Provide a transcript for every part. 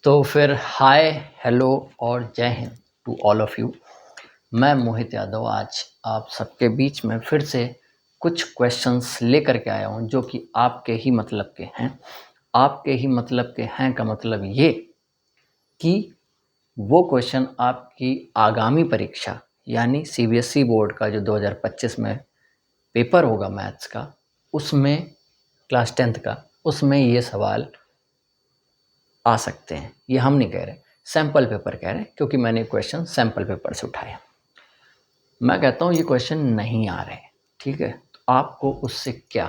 तो फिर हाय, हेलो और Jai Hind to all of you. मैं मोहित यादव आज आप सबके बीच में फिर से कुछ क्वेश्चंस लेकर के आया हूँ जो कि आपके ही मतलब के हैं। आपके ही मतलब के हैं का मतलब ये कि वो क्वेश्चन आपकी आगामी परीक्षा यानी सीबीएसई बोर्ड का जो 2025 में पेपर होगा मैथ्स का, उसमें क्लास 10th का, उसमें ये सवाल आ सकते हैं। ये हम नहीं कह रहे, सैम्पल पेपर कह रहे हैं, क्योंकि मैंने क्वेश्चन सैम्पल पेपर से उठाया। मैं कहता हूँ ये क्वेश्चन नहीं आ रहे, ठीक है, तो आपको उससे क्या,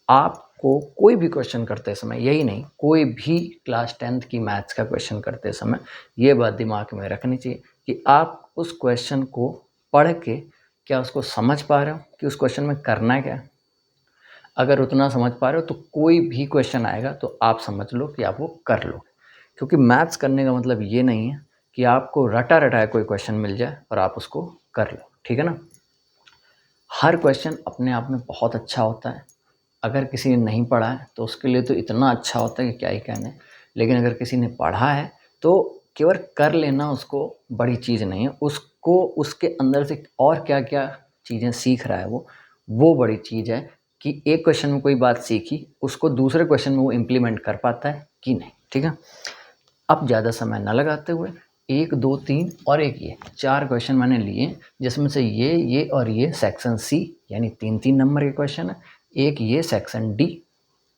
आपको कोई भी क्वेश्चन करते समय, यही नहीं, कोई भी क्लास 10th की मैथ्स का क्वेश्चन करते समय ये बात दिमाग में रखनी चाहिए कि आप उस क्वेश्चन को पढ़ के क्या उसको समझ पा रहे हो कि उस क्वेश्चन में करना क्या है। अगर उतना समझ पा रहे हो तो कोई भी क्वेश्चन आएगा तो आप समझ लो कि आप वो कर लो, क्योंकि मैथ्स करने का मतलब ये नहीं है कि आपको रटा रटाया कोई क्वेश्चन मिल जाए और आप उसको कर लो, ठीक है ना। हर क्वेश्चन अपने आप में बहुत अच्छा होता है। अगर किसी ने नहीं पढ़ा है तो उसके लिए तो इतना अच्छा होता है कि क्या ही कहने, लेकिन अगर किसी ने पढ़ा है तो केवल कर लेना उसको बड़ी चीज़ नहीं है, उसको उसके अंदर से और क्या क्या चीज़ें सीख रहा है वो बड़ी चीज़ है कि एक क्वेश्चन में कोई बात सीखी, उसको दूसरे क्वेश्चन में वो इम्प्लीमेंट कर पाता है कि नहीं, ठीक है। अब ज़्यादा समय न लगाते हुए 1, 2, 3 और एक ये 4 क्वेश्चन मैंने लिए, जिसमें से ये और ये सेक्शन सी यानी 3-3 नंबर के क्वेश्चन है, एक ये सेक्शन डी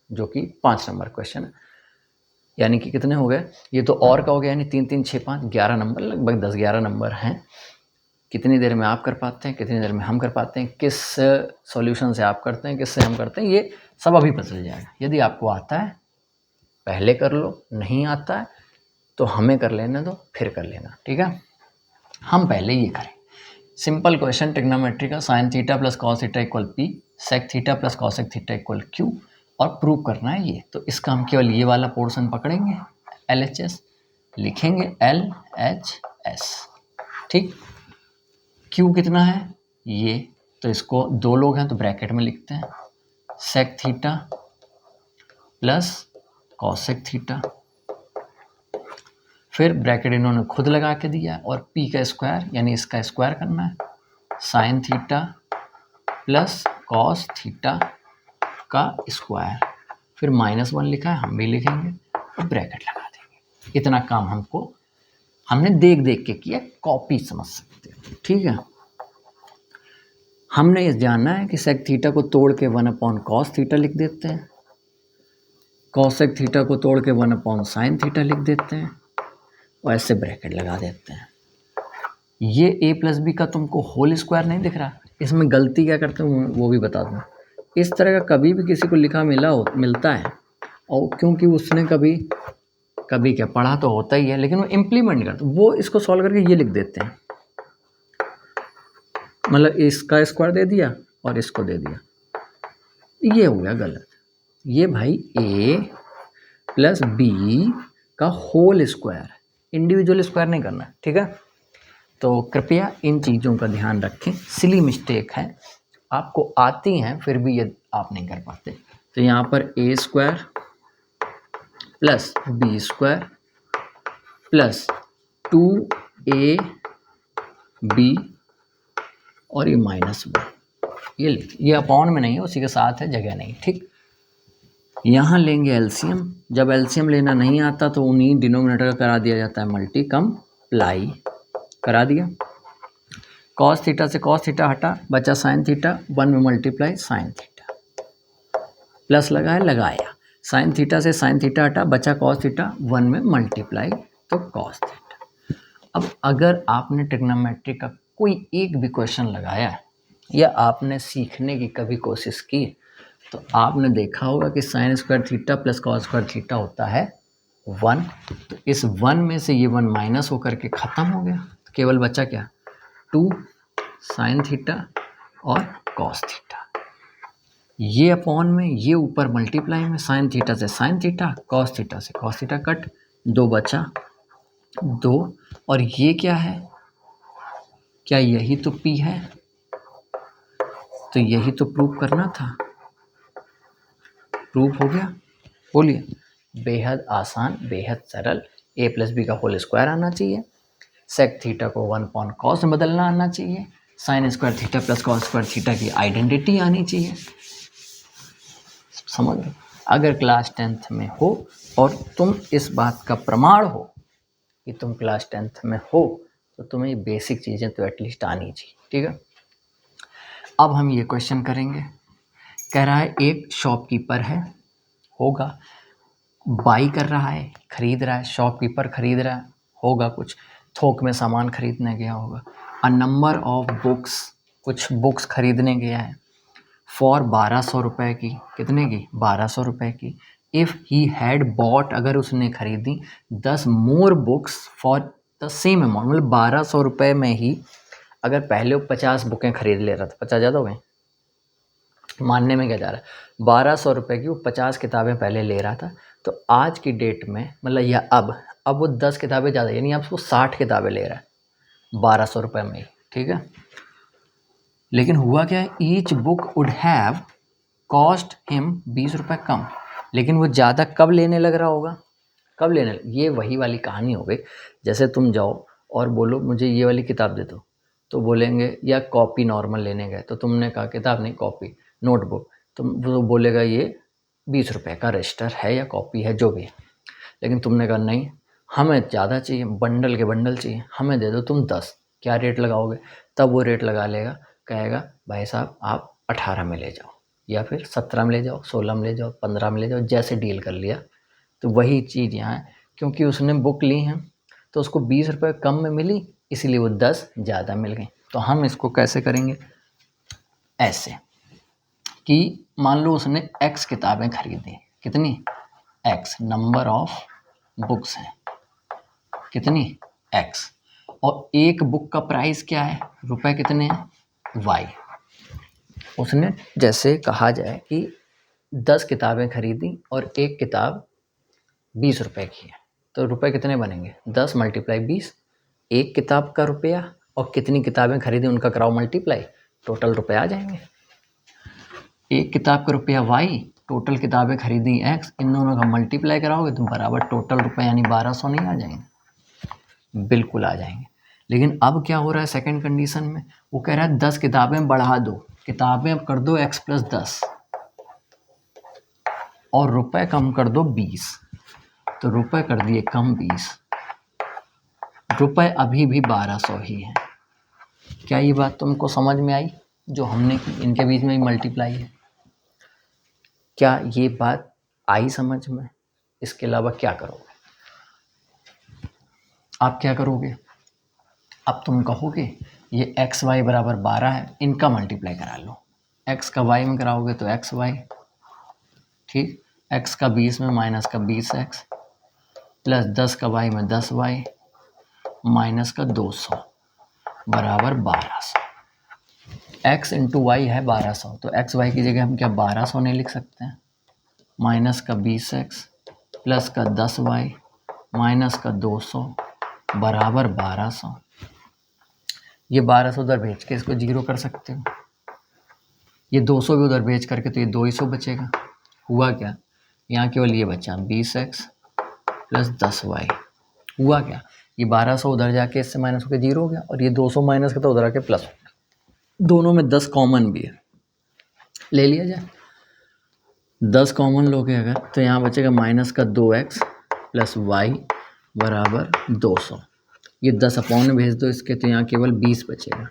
जो कि 5 नंबर क्वेश्चन है। यानी कि कितने हो गए, ये तो और का हो गया, यानी 3-3 6 5 11 नंबर, लगभग 10-11 नंबर हैं। कितनी देर में आप कर पाते हैं, कितनी देर में हम कर पाते हैं, किस सॉल्यूशन से आप करते हैं, किससे हम करते हैं, ये सब अभी पता चल जाएगा। यदि आपको आता है पहले कर लो, नहीं आता है तो हमें कर लेने दो, फिर कर लेना, ठीक है। हम पहले ये करें। सिंपल क्वेश्चन, ट्रिग्नोमेट्री का, sine theta plus cos theta equal P, sec theta plus cosec theta equal Q, और प्रूव करना है ये। तो इसका हम केवल ये वाला पोर्शन पकड़ेंगे, LHS लिखेंगे, LHS, ठीक। क्यू कितना है ये, तो इसको दो लोग हैं तो ब्रैकेट में लिखते हैं, sec theta plus cosec theta, फिर ब्रैकेट इन्होंने खुद लगा के दिया और पी का स्क्वायर यानी इसका स्क्वायर करना है, sign theta plus cos theta का स्क्वायर, फिर -1 लिखा है, हम भी लिखेंगे और ब्रैकेट लगा देंगे। इतना काम हमने देख देख के किया, कॉपी समझ सकते हैं, ठीक है। हमने ये जानना है कि सेक थीटा को तोड़ के 1/cos थीटा लिख देते हैं, कॉसेक थीटा को तोड़ के 1/sin थीटा लिख देते हैं और ऐसे ब्रैकेट लगा देते हैं। ये a प्लस बी का तुमको होल स्क्वायर नहीं दिख रहा, इसमें गलती क्या करते हैं वो भी बता दूँ। इस तरह का कभी भी किसी को लिखा मिलता है, और क्योंकि उसने कभी क्या पढ़ा तो होता ही है, लेकिन वो इम्प्लीमेंट नहीं करता, वो इसको सॉल्व करके ये लिख देते हैं, मतलब इसका स्क्वायर दे दिया और इसको दे दिया, ये हो गया गलत। ये भाई a प्लस बी का होल स्क्वायर, इंडिविजुअल स्क्वायर नहीं करना, ठीक है। तो कृपया इन चीज़ों का ध्यान रखें, सिली मिस्टेक है, आपको आती हैं फिर भी ये आप नहीं कर पाते। तो यहाँ पर a square plus B square plus 2ab और ये -1, ये लिख, ये अपॉन में नहीं है, उसी के साथ है, जगह नहीं, ठीक। यहाँ लेंगे एलसीएम, जब एलसीएम लेना नहीं आता तो उन्हीं डिनोमिनेटर का करा दिया जाता है मल्टीप्लाई, करा दिया। कॉस थीटा से कॉस थीटा हटा, बचा साइन थीटा, 1 में मल्टीप्लाई साइन थीटा, प्लस लगाया, साइन थीटा से साइन थीटा हटा, बचा कॉस थीटा, 1 में मल्टीप्लाई तो कॉस थीटा। अब अगर आपने ट्रिग्नोमेट्री का कोई एक भी क्वेश्चन लगाया या आपने सीखने की कभी कोशिश की तो आपने देखा होगा कि sine square theta plus cos square theta होता है 1। तो इस 1 में से ये 1 माइनस होकर के ख़त्म हो गया, तो केवल बचा क्या, 2 साइन थीटा और कॉस थीटा, ये अपॉन में, ये ऊपर मल्टीप्लाई में, साइन थीटा से साइन थीटा, कॉस थीटा से कॉस थीटा कट, 2 बचा 2, और ये क्या है, क्या यही तो P है, तो यही तो प्रूव करना था, प्रूव हो गया। बोलिए, बेहद आसान, बेहद सरल, ए प्लस बी का होल स्क्वायर आना चाहिए, सेक थीटा को 1/cos में बदलना आना चाहिए, sine square theta plus cos square theta की आइडेंटिटी आनी चाहिए। समझ लो, अगर क्लास 10th में हो और तुम इस बात का प्रमाण हो कि तुम क्लास 10th में हो, तो तुम्हें बेसिक चीज़ें तो एटलीस्ट आनी चाहिए। ठीक है, अब हम ये क्वेश्चन करेंगे। कह रहा है एक शॉपकीपर है, होगा बाई कर रहा है, खरीद रहा है, शॉपकीपर खरीद रहा है, होगा कुछ थोक में सामान खरीदने गया होगा। अ नंबर ऑफ बुक्स, कुछ बुक्स खरीदने गया है, फॉर 1200 रुपये की, कितने की, 1200 रुपये की। इफ़ ही हैड बॉट, अगर उसने खरीदी 10 more books for the same amount, मतलब 1200 रुपये में ही अगर पहले वो 50 बुकें खरीद ले रहा था, 50 ज़्यादा हो गए, मानने में क्या जा रहा है, 1200 रुपये की वो 50 किताबें पहले ले रहा था, तो आज की डेट में मतलब या अब वो 10 किताबें ज़्यादा, यानी अब वो 60 किताबें ले रहा है 1200 रुपये में ही। ठीक है, लेकिन हुआ क्या है, each book would have cost him 20 रुपये कम, लेकिन वो ज़्यादा कब लेने लग रहा होगा, कब लेने लग, ये वही वाली कहानी हो गई। जैसे तुम जाओ और बोलो मुझे ये वाली किताब दे दो, तो बोलेंगे या कॉपी नॉर्मल लेने गए, तो तुमने कहा किताब नहीं कॉपी, नोटबुक, तो वो बोलेगा ये 20 रुपये का रजिस्टर है या कॉपी है जो भी है। लेकिन तुमने कहा नहीं, हमें ज़्यादा चाहिए, बंडल के बंडल चाहिए, हमें दे दो तुम 10, क्या रेट लगाओगे, तब वो रेट लगा लेगा, कहेगा भाई साहब आप 18 में ले जाओ, या फिर 17 में ले जाओ, 16 में ले जाओ, 15 में ले जाओ, जैसे डील कर लिया। तो वही चीज़ यहाँ है, क्योंकि उसने बुक ली है तो उसको 20 रुपये कम में मिली, इसीलिए वो 10 ज़्यादा मिल गई। तो हम इसको कैसे करेंगे, ऐसे कि मान लो उसने x किताबें खरीदी, कितनी, x नंबर ऑफ बुक्स हैं, कितनी, x, और एक बुक का प्राइस क्या है, रुपए कितने हैं, y। उसने जैसे कहा जाए कि 10 किताबें खरीदी और एक किताब 20 रुपए की है, तो रुपए कितने बनेंगे, 10 × 20, एक किताब का रुपया और कितनी किताबें खरीदी उनका कराओ मल्टीप्लाई, टोटल रुपए आ जाएंगे। एक किताब का रुपया y, टोटल किताबें खरीदी x, इन दोनों का मल्टीप्लाई कराओगे तो बराबर टोटल रुपए यानी 1200 नहीं आ जाएंगे, बिल्कुल आ जाएंगे। लेकिन अब क्या हो रहा है सेकंड कंडीशन में, वो कह रहा है 10 किताबें बढ़ा दो, किताबें अब कर दो x + 10 और रुपए कम कर दो 20, तो रुपए कर दिए कम 20, रुपए अभी भी 1200 ही है। क्या ये बात तुमको समझ में आई, जो हमने की इनके बीच में मल्टीप्लाई है, क्या ये बात आई समझ में। इसके अलावा क्या करोगे, आप क्या करोगे, अब तुम कहोगे ये x y बराबर 12 है, इनका मल्टीप्लाई करा लो, x का y में कराओगे तो x y, ठीक, x का 20 में माइनस का 20x प्लस 10 का y में 10y माइनस का 200 बराबर 1200। x इंटू वाई है 1200, तो x y की जगह हम क्या 1200 नहीं लिख सकते हैं, माइनस का 20x प्लस का 10y माइनस का 200 बराबर 1200। ये 1200 उधर भेज के इसको 0 कर सकते हो, ये 200 भी उधर भेज करके तो ये 200 बचेगा। हुआ क्या, यहाँ केवल ये बचा 20x प्लस 10y, हुआ क्या, ये 1200 उधर जाके इससे माइनस होकर 0 हो गया, और ये 200 माइनस का तो उधर आके प्लस हो गया, दोनों में 10 कॉमन भी है, ले लिया जाए। 10 कॉमन लोगे अगर तो यहाँ बचेगा माइनस का 2x प्लस वाई बराबर 200, ये 10 अपॉन में भेज दो इसके, तो यहाँ केवल 20 बचेगा,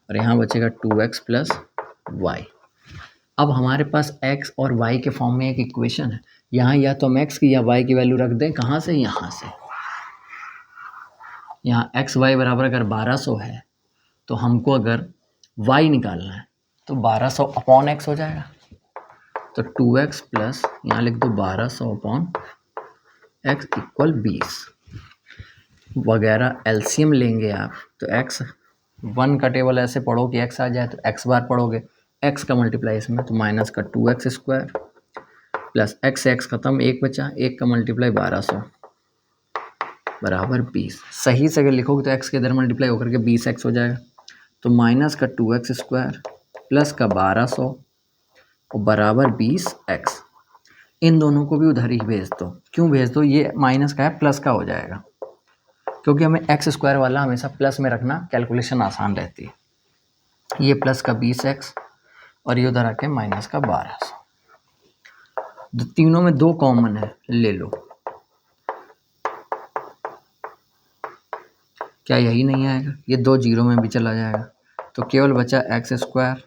और यहाँ बचेगा 2x प्लस वाई। अब हमारे पास x और y के फॉर्म में एक इक्वेशन है, यहाँ या तो हम x की या y की वैल्यू रख दें, कहाँ से, यहाँ से। यहाँ x y बराबर अगर 1200 है तो हमको अगर y निकालना है तो 1200 अपॉन x हो जाएगा, तो 2x प्लस यहाँ लिख दो 1200 अपॉन x इक्वल 20 वगैरह। एलसीएम लेंगे आप तो x 1 का टेबल ऐसे पढ़ो कि x आ जाए, तो x बार पढ़ोगे, x का मल्टीप्लाई इसमें तो माइनस का 2x स्क्वायर प्लस x से x खत्म, 1 बचा, 1 का मल्टीप्लाई 1200 बराबर 20। सही से अगर लिखोगे तो x के इधर मल्टीप्लाई होकर के 20x हो जाएगा, तो माइनस का 2x स्क्वायर प्लस का 1200 और बराबर 20x। इन दोनों को भी उधर ही भेज दो। क्यों भेज दो? ये माइनस का है, प्लस का हो जाएगा, क्योंकि हमें एक्स स्क्वायर वाला हमेशा प्लस में रखना, कैलकुलेशन आसान रहती है। ये प्लस का 20x और ये उधर आके माइनस का 1200। तीनों में 2 कॉमन है, ले लो। क्या यही नहीं आएगा? ये 2 जीरो में भी चला जाएगा, तो केवल बचा x square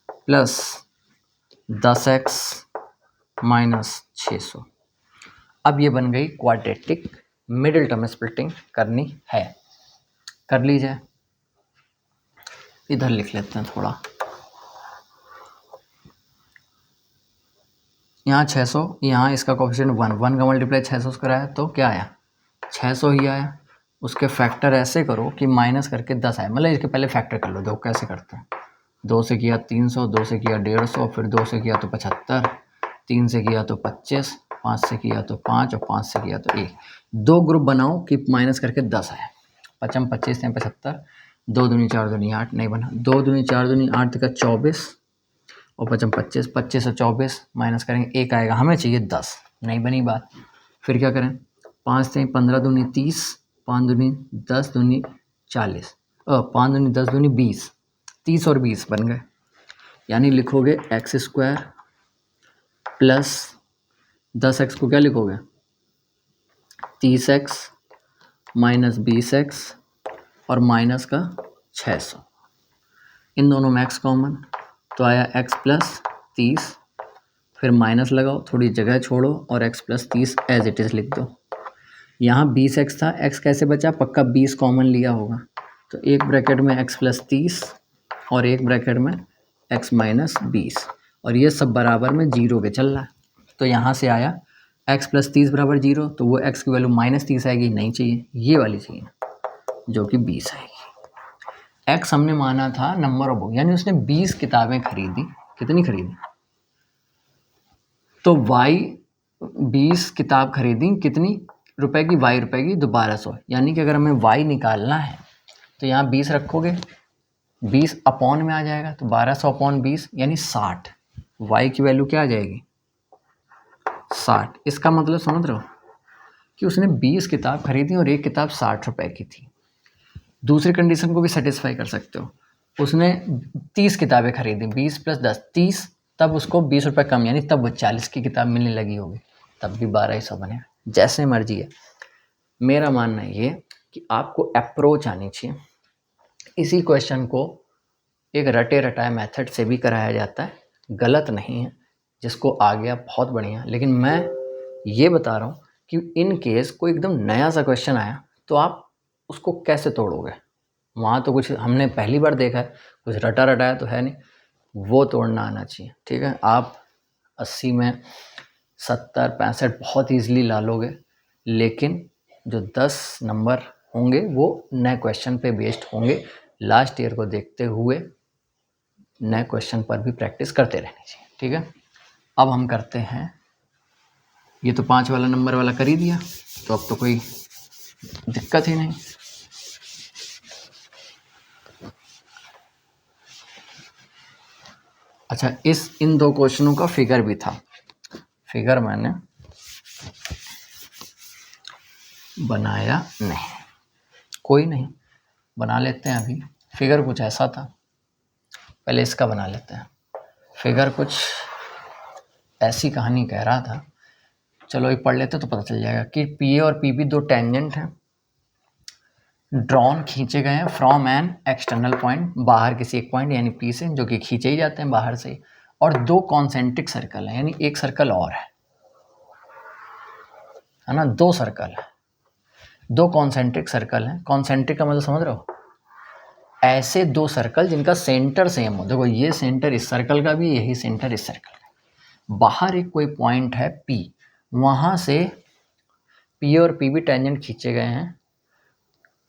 plus 10x minus 600। अब ये बन गई क्वाड्रेटिक। मिडिल टर्म स्प्लिटिंग करनी है, कर लीजिए। इधर लिख लेते हैं थोड़ा। यहाँ 600, यहाँ इसका कोफिशिएंट 1 का मल्टीप्लाई 600 से कराया तो क्या आया? 600 ही आया। उसके फैक्टर ऐसे करो कि माइनस करके 10 आए, मतलब इसके पहले फैक्टर कर लो। देखो कैसे करते हैं। 2 से किया 300, 2 से किया 150, फिर 2 से किया तो 75, 3 से किया तो 25, 5 से किया तो 5 और 5 से किया तो 1। 2 ग्रुप बनाओ कि माइनस करके 10 आए। 55, 25 से 75, 2 दूनी 4 दूनी 8 नहीं बना। 2 दूनी 4 दूनी 8 का 24 और 55, 25, 25 से 24 माइनस करेंगे 1 आएगा। हमें चाहिए 10, नहीं बनी बात। फिर क्या करें? 5 से 15 दूनी 30, 5 दूनी 10 दूनी 40, 5 दूनी 10 दूनी 20, 30 और 20 बन गए। यानी लिखोगे एक्स स्क्वायर प्लस 10x को क्या लिखोगे? 30x माइनस 20x और माइनस का 600। इन दोनों में x कॉमन, तो आया x प्लस 30, फिर माइनस लगाओ, थोड़ी जगह छोड़ो और x plus 30 as it is लिख दो। यहाँ 20x था, x कैसे बचा? पक्का 20 कॉमन लिया होगा, तो एक ब्रैकेट में x प्लस 30 और एक ब्रैकेट में x माइनस 20, और ये सब बराबर में 0 के चल रहा है। तो यहाँ से आया x प्लस 30 बराबर 0, तो वो x की वैल्यू माइनस 30 आएगी, नहीं चाहिए, ये वाली चाहिए जो कि 20 आएगी। x हमने माना था नंबर ऑफ बुक, यानी उसने 20 किताबें खरीदी। कितनी खरीदी? तो y 20 किताब खरीदी, कितनी रुपए की? y रुपए की, तो 1200। यानी कि अगर हमें y निकालना है तो यहाँ 20 रखोगे, 20 अपॉन में आ जाएगा, तो 1200 अपॉन 20 यानी 60। y की वैल्यू क्या आ जाएगी? 60। इसका मतलब समझ रहे हो कि उसने 20 किताब खरीदी और एक किताब 60 रुपए की थी। दूसरी कंडीशन को भी सेटिस्फाई कर सकते हो। उसने 30 किताबें खरीदी, 20 प्लस 10 30, तब उसको 20 रुपये कम, यानी तब वो 40 की किताब मिलने लगी होगी, तब भी 1200 बने। जैसे मर्जी है। मेरा मानना ये कि आपको अप्रोच आनी चाहिए। इसी क्वेश्चन को एक रटे रटाए मेथड से भी कराया जाता है, गलत नहीं है। जिसको आ गया बहुत बढ़िया, लेकिन मैं ये बता रहा हूँ कि इन केस कोई एकदम नया सा क्वेश्चन आया तो आप उसको कैसे तोड़ोगे। वहाँ तो कुछ हमने पहली बार देखा है, कुछ रटा रटाया तो है नहीं, वो तोड़ना आना चाहिए। ठीक है, आप 80 में 70 65 बहुत ईजिली ला लोगे, लेकिन जो 10 नंबर होंगे वो नए क्वेश्चन पे बेस्ड होंगे। लास्ट ईयर को देखते हुए नए क्वेश्चन पर भी प्रैक्टिस करते रहनी चाहिए। ठीक है, अब हम करते हैं, ये तो 5 वाला नंबर वाला कर ही दिया, तो अब तो कोई दिक्कत ही नहीं। अच्छा, इन 2 क्वेश्चनों का फिगर भी था। फिगर मैंने बनाया नहीं, कोई नहीं, बना लेते हैं अभी। फिगर कुछ ऐसा था, पहले इसका बना लेते हैं। फिगर कुछ ऐसी कहानी कह रहा था, चलो ये पढ़ लेते तो पता चल जाएगा कि पी और पी बी 2 टेंजेंट हैं, ड्रॉन खींचे गए हैं फ्रॉम एन एक्सटर्नल पॉइंट, बाहर किसी एक पॉइंट यानी पी से, जो कि खींचे ही जाते हैं बाहर से, और 2 कॉन्सेंट्रिक सर्कल हैं, यानी एक सर्कल और है ना, 2 सर्कल है, 2 कॉन्सेंट्रिक सर्कल हैं। कॉन्सेंट्रिक का मतलब समझ रहे हो? ऐसे 2 सर्कल जिनका सेंटर सेम हो। देखो ये सेंटर इस सर्कल का भी, यही सेंटर इस सर्कल का। बाहर एक कोई पॉइंट है P, वहाँ से P और P भी टेंजेंट खींचे गए हैं।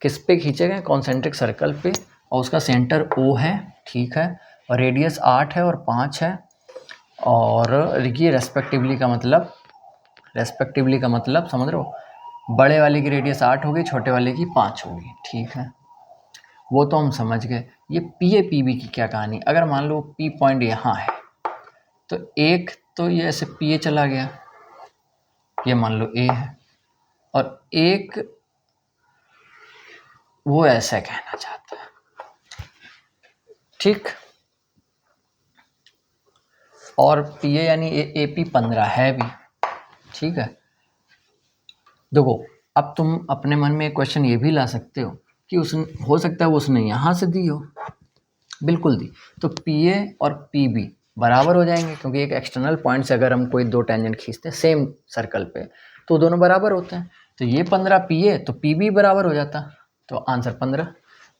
किस पे खींचे गए? कॉन्सेंट्रिक सर्कल पे, और उसका सेंटर O है। ठीक है, और रेडियस 8 है और 5 है, और ये रेस्पेक्टिवली का मतलब समझ रहे हो? बड़े वाले की रेडियस 8 होगी, छोटे वाले की 5 होगी। ठीक है, वो तो हम समझ गए। ये पी ए पी बी की क्या कहानी? अगर मान लो पी पॉइंट यहाँ है, तो एक तो ये ऐसे पी ए चला गया, ये मान लो ए है, और एक वो ऐसा कहना चाहता है, ठीक। और पी ए यानी ए पी 15 है भी, ठीक है। देखो अब तुम अपने मन में एक क्वेश्चन ये भी ला सकते हो कि उसने, हो सकता है वो उसने यहाँ से दी हो, बिल्कुल दी, तो पी ए और पी बी बराबर हो जाएंगे, क्योंकि एक एक्सटर्नल पॉइंट से अगर हम कोई दो टेंजेंट खींचते हैं सेम सर्कल पे तो दोनों बराबर होते हैं। तो ये 15 पी ए तो पी बी बराबर हो जाता, तो आंसर 15।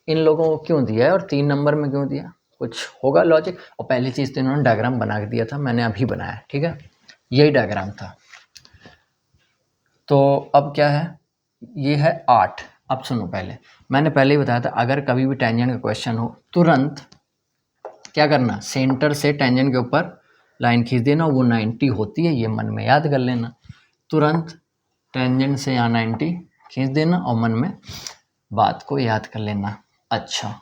इन लोगों को क्यों दिया है और 3 नंबर में क्यों दिया, कुछ होगा लॉजिक। और पहली चीज़ तो इन्होंने डायग्राम बना के दिया था, मैंने अभी बनाया, ठीक है, यही डायग्राम था। तो अब क्या है, ये है 8। अब सुनो, पहले मैंने पहले ही बताया था, अगर कभी भी टेंजेंट का क्वेश्चन हो तुरंत क्या करना, सेंटर से टेंजेंट के ऊपर लाइन खींच देना, वो 90 होती है, ये मन में याद कर लेना। तुरंत टेंजेंट से यहाँ 90 खींच देना और मन में बात को याद कर लेना। अच्छा,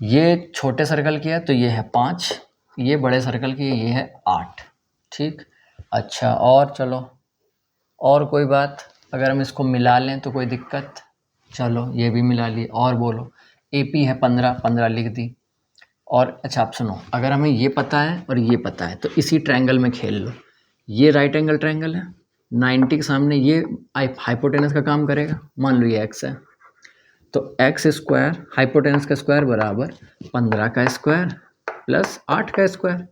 ये छोटे सर्कल की है तो ये है 5, ये बड़े सर्कल की है, ये है 8, ठीक। अच्छा, और चलो, और कोई बात, अगर हम इसको मिला लें तो कोई दिक्कत, चलो ये भी मिला लिए। और बोलो, ए पी है 15, 15 लिख दी। और अच्छा आप सुनो, अगर हमें ये पता है और ये पता है तो इसी ट्रायंगल में खेल लो। ये राइट एंगल ट्रायंगल है, 90 के सामने ये हाइपोटेनस का काम करेगा, मान लो ये x है, तो एक्स स्क्वायर हाइपोटेनस का स्क्वायर बराबर 15 का स्क्वायर प्लस 8 का स्क्वायर,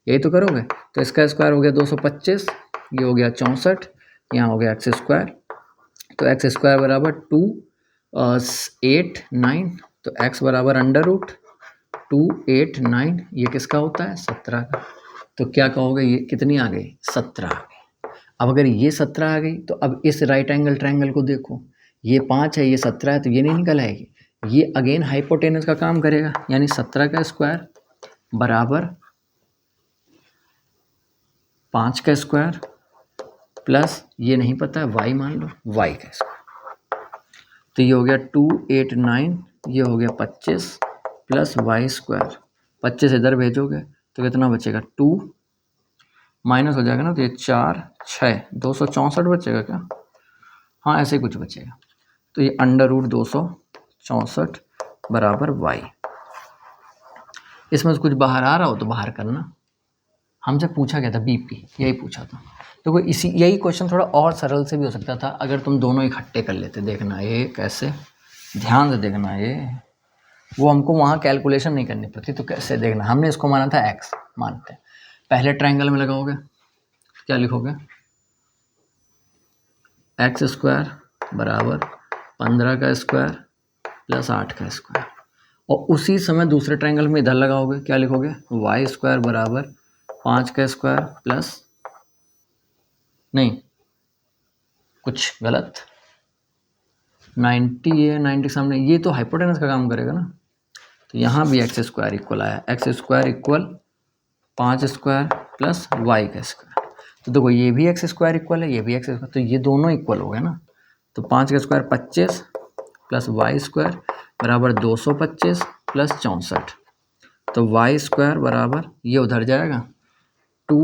यही तो करोगे। तो इसका स्क्वायर हो गया 225, ये हो गया 64, यहाँ हो गया एक्स स्क्वायर, तो एक्स स्क्वायर बराबर 2 8 9, तो एक्स बराबर अंडर रूट 2 8 9, ये किसका होता है, 17 का। तो क्या कहोगे, ये कितनी आ गई, 17 आ गई। अब अगर ये 17 आ गई तो अब इस राइट एंगल ट्रायंगल को देखो, ये 5 है, ये 17 है, तो ये नहीं निकल आएगी, ये अगेन हाइपोटेनस का काम करेगा, यानी 17 का स्क्वायर बराबर 5 का स्क्वायर प्लस ये नहीं पता है y, मान लो y का स्क्वायर, तो ये हो गया 2 8 9, ये हो गया 25 प्लस वाई स्क्वायर। 25 इधर भेजोगे तो कितना बचेगा, 2 माइनस हो जाएगा ना, तो ये 4 6 264 बचेगा क्या, हाँ ऐसे ही कुछ बचेगा। तो ये अंडर रूट 264 बराबर y। इसमें से कुछ बाहर आ रहा हो तो बाहर करना, हमसे पूछा गया था बीपी, यही पूछा था। तो कोई इसी यही क्वेश्चन थोड़ा और सरल से भी हो सकता था अगर तुम दोनों इकट्ठे कर लेते। देखना ये कैसे, ध्यान से देखना, ये वो हमको वहाँ कैलकुलेशन नहीं करनी पड़ती, तो कैसे देखना, हमने इसको माना था x, मानते हैं। पहले ट्रायंगल में लगाओगे क्या लिखोगे, एक्स स्क्वायर बराबर 15 का स्क्वायर प्लस 8 का स्क्वायर, और उसी समय दूसरे ट्रायंगल में इधर लगाओगे क्या लिखोगे, वाई स्क्वायर बराबर 5 का स्क्वायर प्लस, नहीं कुछ गलत, 90 है, 90 के सामने ये तो हाइपोटेनस का काम करेगा ना, तो यहाँ भी एक्स स्क्वायर इक्वल आया, X square equal 5 square plus Y का स्क्वायर। तो देखो ये भी एक्स स्क्वायर इक्वल है, ये भी एक्स स्क्वायर, तो ये दोनों इक्वल हो गए ना। तो 5 का स्क्वायर 25 प्लस वाई स्क्वायर बराबर 225 प्लस 64, तो वाई स्क्वायर बराबर ये उधर जाएगा 2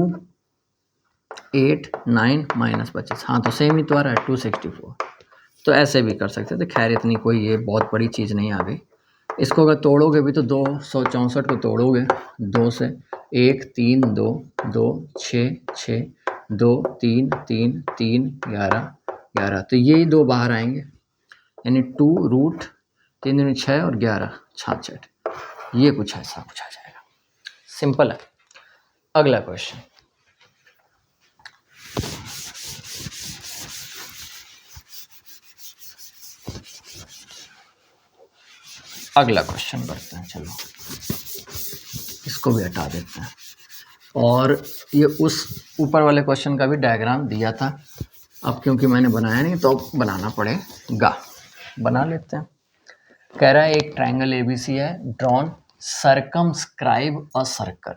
8 9 माइनस 25, हाँ तो सेम ही तो आ रहा है 264। तो ऐसे भी कर सकते थे, खैर इतनी कोई ये बहुत बड़ी चीज़ नहीं आ गई। इसको अगर तोड़ोगे भी तो 264 को तोड़ोगे 2 से, 1 3 2 2 6 6 2 3 3 3 11 11, तो ये 2 बाहर आएंगे, यानी 2 रूट 3 दूनी 6 और 11 66, ये कुछ ऐसा कुछ आ जाएगा। सिंपल है। अगला क्वेश्चन, अगला क्वेश्चन करते हैं, चलो इसको भी हटा देते हैं। और ये उस ऊपर वाले क्वेश्चन का भी डायग्राम दिया था, अब क्योंकि मैंने बनाया नहीं तो बनाना पड़ेगा, बना लेते हैं। कह रहा है एक ट्रायंगल एबीसी है, drawn circumscribe a circle.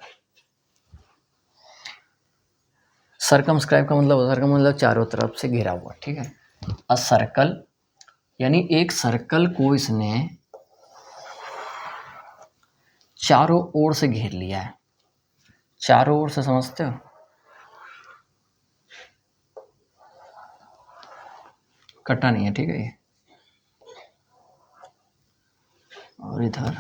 Circumscribe का मतलब, सर्कम मतलब चारों तरफ से घिरा हुआ, ठीक है। अ सर्कल यानी एक सर्कल को इसने चारों ओर से घेर लिया है, चारों ओर से समझते हो? कटा नहीं है, ठीक है ये। और इधर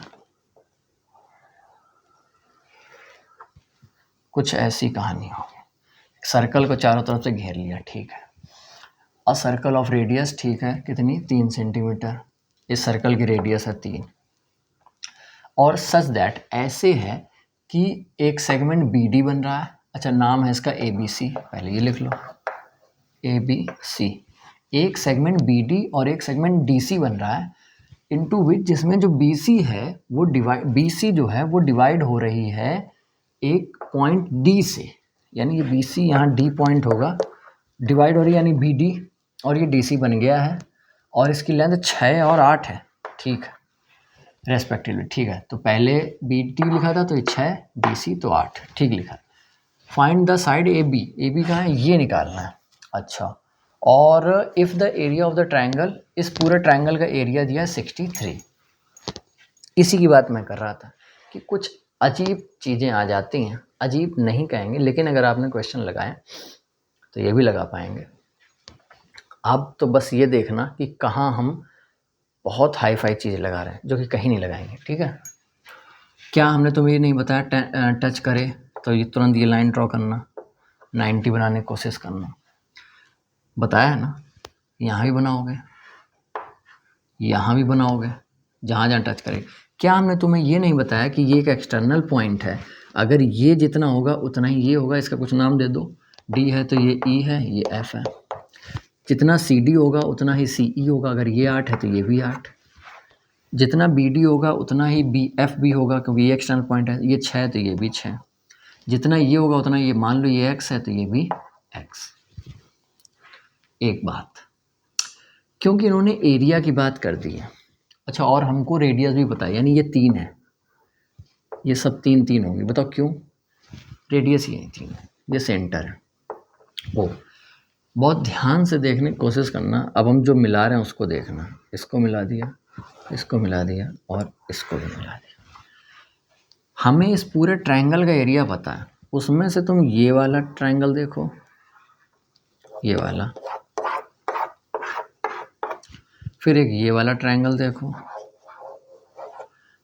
कुछ ऐसी कहानी होगी। सर्कल को चारों तरफ से घेर लिया, ठीक है। अ सर्कल ऑफ रेडियस, ठीक है, कितनी, 3 सेंटीमीटर। इस सर्कल की रेडियस है 3। और सच दैट, ऐसे है कि एक सेगमेंट बी डी बन रहा है। अच्छा, नाम है इसका ए बी सी, पहले ये लिख लो, ए बी सी। एक सेगमेंट बी डी और एक सेगमेंट डी सी बन रहा है, इनटू विच, जिसमें जो बी सी है वो डिवाइड, बी सी जो है वो डिवाइड हो रही है एक पॉइंट डी से, यानी ये बी सी यहाँ डी पॉइंट होगा, डिवाइड हो रही है, यानी बी डी, और ये डी सी बन गया है। और इसकी लेंथ 6 और 8 है, ठीक है, रेस्पेक्टिवली, ठीक है। तो पहले बी टी लिखा था तो ये 6, डी सी तो 8, ठीक लिखा। Find the side A B, A B कहाँ है, ये निकालना है। अच्छा, और if the area of the triangle, इस पूरे ट्राइंगल का एरिया दिया है 63। इसी की बात मैं कर रहा था कि कुछ अजीब चीज़ें आ जाती हैं, अजीब नहीं कहेंगे, लेकिन अगर आपने क्वेश्चन लगाए तो ये भी लगा पाएंगे। अब तो बस ये देखना कि कहाँ हम बहुत हाई फाई चीज़ लगा रहे हैं जो कि कहीं नहीं लगाएंगे, ठीक है। क्या हमने तुम्हें ये नहीं बताया टच करे तो ये तुरंत ये लाइन ड्रॉ करना, 90 बनाने की कोशिश करना, बताया है ना। यहाँ भी बनाओगे, यहाँ भी बनाओगे, जहाँ जहाँ टच करे। क्या हमने तुम्हें ये नहीं बताया कि ये एक एक्सटर्नल पॉइंट है, अगर ये जितना होगा उतना ही ये होगा, इसका कुछ नाम दे दो, डी है तो ये ई है, ये एफ है। जितना सी डी होगा उतना ही सी ई होगा, अगर ये 8 है तो ये भी 8। जितना बी डी होगा उतना ही बी एफ भी होगा, क्योंकि ये एक्सटर्नल पॉइंट है, ये 6 तो ये भी 6। जितना ये होगा उतना ये, मान लो ये एक्स है तो ये भी एक्स। एक बात, क्योंकि इन्होंने एरिया की बात कर दी है। अच्छा, और हमको रेडियस भी पता है, यानी ये 3 है, ये सब 3 3 होंगी। बताओ क्यों, रेडियस ही है 3 है, ये सेंटर है। ओ, बहुत ध्यान से देखने की कोशिश करना। अब हम जो मिला रहे हैं उसको देखना, इसको मिला दिया, इसको मिला दिया और इसको भी मिला दिया। हमें इस पूरे ट्रायंगल का एरिया पता है, उसमें से तुम ये वाला ट्रायंगल देखो, ये वाला, फिर एक ये वाला ट्रायंगल देखो,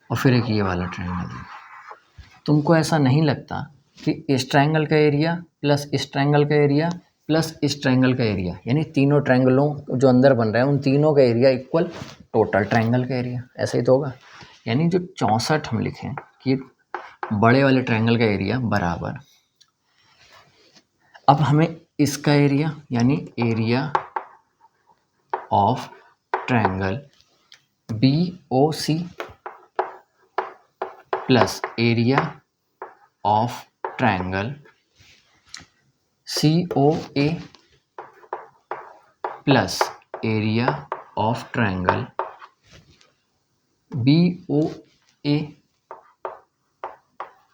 और फिर एक ये वाला ट्रायंगल देखो। तुमको ऐसा नहीं लगता कि इस ट्रायंगल का एरिया प्लस इस ट्रायंगल का एरिया प्लस इस ट्रायंगल का एरिया, यानी तीनों ट्रायंगलों जो अंदर बन रहे हैं उन तीनों का एरिया इक्वल टोटल ट्रायंगल का एरिया, ऐसा ही तो होगा। यानी जो 64 हम लिखें कि बड़े वाले ट्रायंगल का एरिया बराबर, अब हमें इसका एरिया यानी area of triangle B O C plus area of triangle C O A plus area of triangle B O A,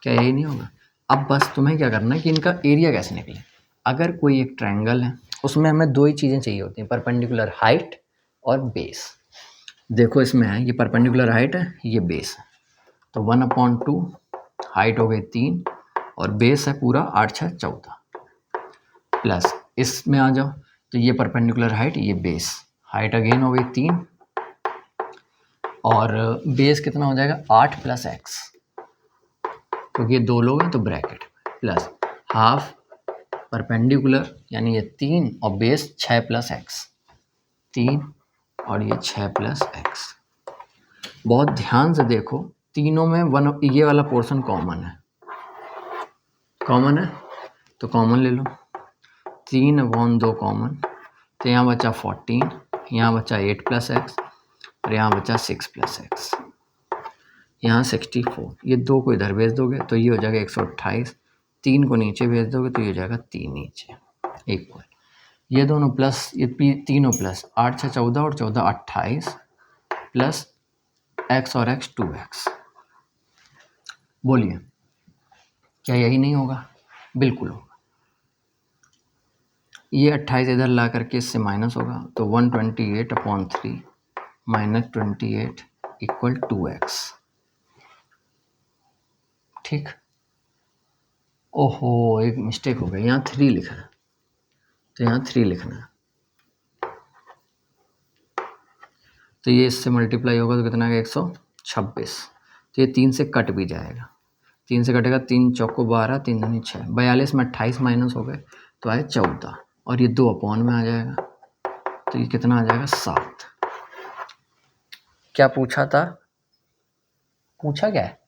क्या यही नहीं होगा। अब बस तुम्हें क्या करना है कि इनका एरिया कैसे निकले। अगर कोई एक ट्रायंगल है, उसमें हमें दो ही चीज़ें चाहिए होती हैं, परपेंडिकुलर हाइट और बेस। देखो इसमें है, ये परपेंडिकुलर हाइट है, ये बेस है, तो 1/2, हाइट हो गई 3 और बेस है पूरा 8 6 14, प्लस इसमें आ जाओ तो ये परपेंडिकुलर हाइट, ये बेस, हाइट अगेन हो गई 3 और बेस कितना हो जाएगा 8 + x, क्योंकि ये 2 लोग हैं तो ब्रैकेट, प्लस हाफ परपेंडिकुलर यानी ये 3 और बेस 6 + x, 3 और ये 6 + x। बहुत ध्यान से देखो, तीनों में ये वाला पोर्शन कॉमन है, कॉमन है तो कॉमन ले लो, 3/2 कॉमन, तो यहाँ बचा 14, यहाँ बचा 8 + x और यहाँ बचा 6 + x, यहाँ 64। ये 2 को इधर भेज दोगे तो ये हो जाएगा 128, 3 को नीचे भेज दोगे तो ये हो जाएगा 3 नीचे इक्वल, ये दोनों प्लस, ये तीनों प्लस, 8 6 14 और 14 28 प्लस x और x 2x। बोलिए क्या यही नहीं होगा? बिल्कुल होगा। ये 28 इधर ला करके इससे माइनस होगा तो 128/3 - 28 = 2x, ठीक। ओहो, एक मिस्टेक हो गई, यहाँ 3 लिखा है, तो यहाँ 3 लिखना है। तो ये इससे मल्टीप्लाई होगा तो कितना आएगा 126। तो ये 3 से कट भी जाएगा, 3 से कटेगा, 3 चौको 12, 3 दूनी 6, 42 में 28 माइनस हो गए तो आए 14, और ये 2 अपॉन में आ जाएगा, तो ये कितना आ जाएगा 7। क्या पूछा था, पूछा क्या है,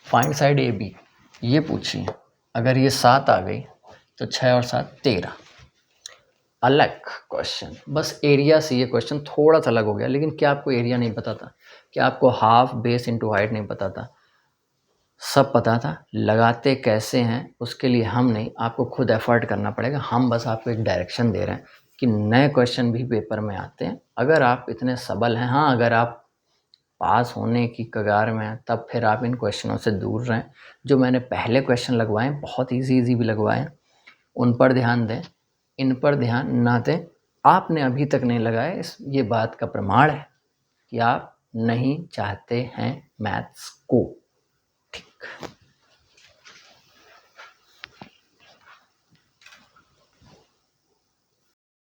फाइंड साइड ए बी, ये पूछिए। अगर ये 7 आ गई तो 6 और 7 13। अलग क्वेश्चन, बस एरिया से ये क्वेश्चन थोड़ा सा अलग हो गया, लेकिन क्या आपको एरिया नहीं पता था, क्या आपको हाफ बेस इंटू हाइट नहीं पता था, सब पता था। लगाते कैसे हैं उसके लिए हम नहीं, आपको खुद एफर्ट करना पड़ेगा। हम बस आपको एक डायरेक्शन दे रहे हैं कि नए क्वेश्चन भी पेपर में आते हैं, अगर आप इतने सबल हैं। हाँ, अगर आप पास होने की कगार में हैं तब फिर आप इन क्वेश्चनों से दूर रहें। जो मैंने पहले क्वेश्चन लगवाए बहुत इजी भी लगवाए हैं, उन पर ध्यान दें, इन पर ध्यान ना दें। आपने अभी तक नहीं लगाए, इस ये बात का प्रमाण है कि आप नहीं चाहते हैं मैथ्स को। ठीक।